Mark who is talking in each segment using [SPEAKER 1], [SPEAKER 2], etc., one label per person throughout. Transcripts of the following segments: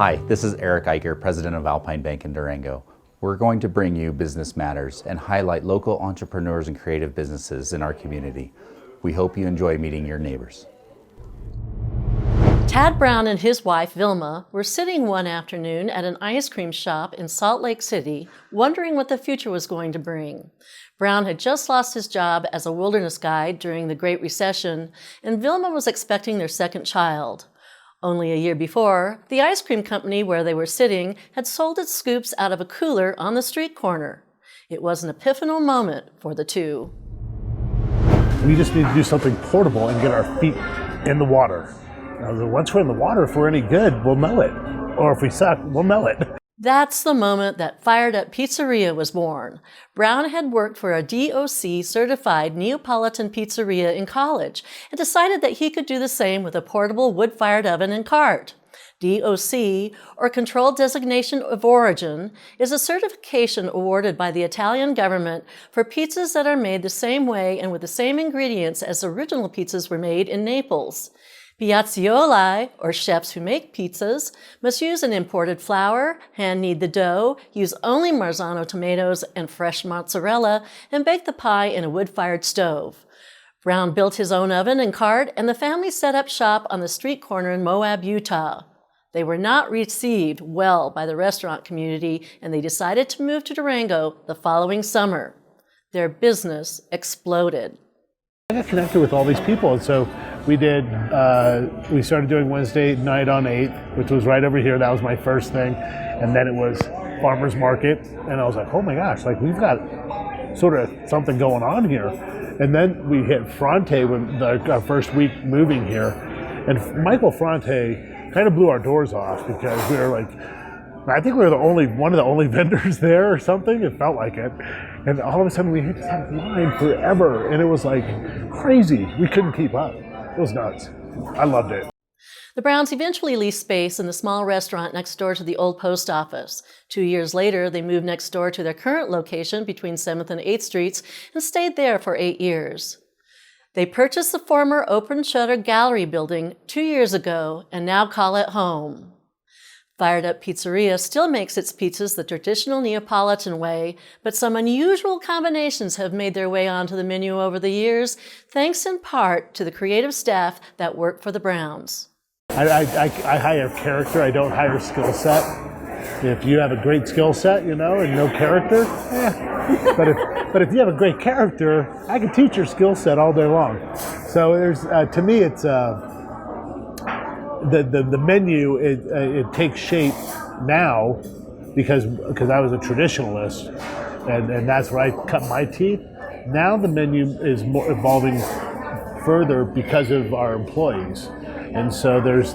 [SPEAKER 1] Hi, this is Eric Eicher, President of Alpine Bank in Durango. We're going to bring you Business Matters and highlight local entrepreneurs and creative businesses in our community. We hope you enjoy meeting your neighbors.
[SPEAKER 2] Tad Brown and his wife, Vilma, were sitting one afternoon at an ice cream shop in Salt Lake City, wondering what the future was going to bring. Brown had just lost his job as a wilderness guide during the Great Recession, and Vilma was expecting their second child. Only a year before, the ice cream company where they were sitting had sold its scoops out of a cooler on the street corner. It was an epiphanal moment for the two.
[SPEAKER 3] We just need to do something portable and get our feet in the water. Once we're in the water, if we're any good, we'll know it. Or if we suck, we'll know it.
[SPEAKER 2] That's the moment that Fired Up Pizzeria was born. Brown had worked for a DOC-certified Neapolitan pizzeria in college and decided that he could do the same with a portable wood-fired oven and cart. DOC, or Controlled Designation of Origin, is a certification awarded by the Italian government for pizzas that are made the same way and with the same ingredients as original pizzas were made in Naples. Pizzaioli, or chefs who make pizzas, must use an imported flour, hand-knead the dough, use only Marzano tomatoes and fresh mozzarella, and bake the pie in a wood-fired stove. Brown built his own oven and cart, and the family set up shop on the street corner in Moab, Utah. They were not received well by the restaurant community, and they decided to move to Durango the following summer. Their business exploded.
[SPEAKER 3] I got connected with all these people, and so we started doing Wednesday night on 8th, which was right over here. That was my first thing. And then it was farmer's market. And I was like, oh my gosh, like we've got sort of something going on here. And then we hit Fronte when our first week moving here. And Michael Fronte kind of blew our doors off because we were like, I think we were one of the only vendors there or something. It felt like it. And all of a sudden we just had a line forever. And it was like crazy. We couldn't keep up. It was nuts. I loved it.
[SPEAKER 2] The Browns eventually leased space in the small restaurant next door to the old post office. 2 years later, they moved next door to their current location between 7th and 8th Streets and stayed there for 8 years. They purchased the former open-shutter gallery building 2 years ago and now call it home. Fired Up Pizzeria still makes its pizzas the traditional Neapolitan way, but some unusual combinations have made their way onto the menu over the years, thanks in part to the creative staff that work for the Browns.
[SPEAKER 3] I hire character, I don't hire skill set. If you have a great skill set, and no character, But if you have a great character, I can teach your skill set all day long. So there's, to me, it's the menu. It takes shape now because I was a traditionalist, and that's where I cut my teeth. Now the menu is more evolving further because of our employees, and so there's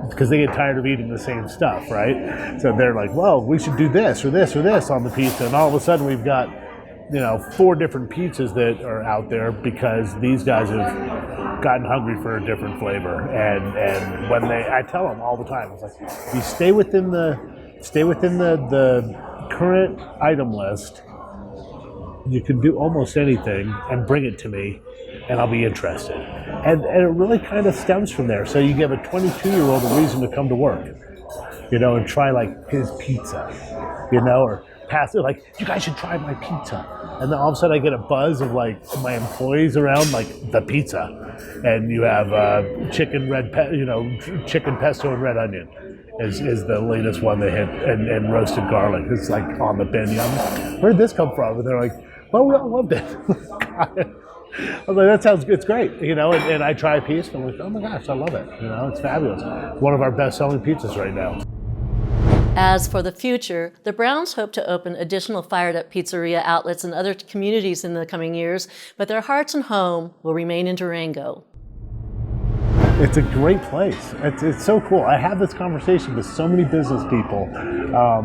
[SPEAKER 3] because they get tired of eating the same stuff, right? So they're like, well, we should do this or this or this on the pizza, and all of a sudden we've got 4 different pizzas that are out there because these guys have gotten hungry for a different flavor. And when I tell them all the time, it's like, you stay within the current item list, you can do almost anything and bring it to me and I'll be interested. And it really kind of stems from there. So you give a 22-year-old a reason to come to work, and try like his pizza, or pass it like, you guys should try my pizza. And then all of a sudden I get a buzz of like my employees around like the pizza. And you have chicken pesto and red onion is the latest one they hit, and roasted garlic. It's like on the bin. Where did this come from? And they're like, well, we all loved it. I was like, that sounds good. It's great, and I try a piece and I'm like, oh my gosh, I love it. It's fabulous. One of our best selling pizzas right now.
[SPEAKER 2] As for the future, the Browns hope to open additional Fired Up Pizzeria outlets in other communities in the coming years, but their hearts and home will remain in Durango.
[SPEAKER 3] It's a great place. It's so cool. I have this conversation with so many business people. All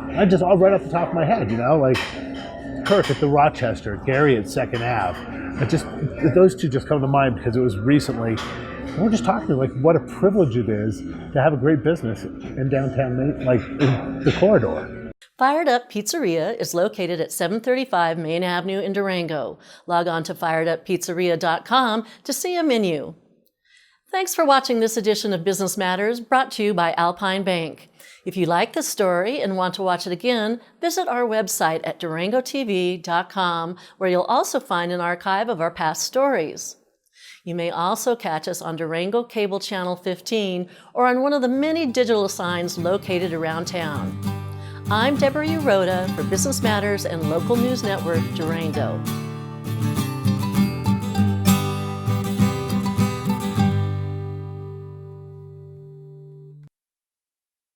[SPEAKER 3] right off the top of my head, like Kirk at the Rochester, Gary at 2nd Ave. Those two just come to mind because it was recently. We're just talking like what a privilege it is to have a great business in downtown, like in the corridor.
[SPEAKER 2] Fired Up Pizzeria is located at 735 Main Avenue in Durango. Log on to fireduppizzeria.com to see a menu. Thanks for watching this edition of Business Matters, brought to you by Alpine Bank. If you like the story and want to watch it again, visit our website at durangotv.com, where you'll also find an archive of our past stories. You may also catch us on Durango Cable Channel 15 or on one of the many digital signs located around town. I'm Deborah Uroda for Business Matters and Local News Network Durango.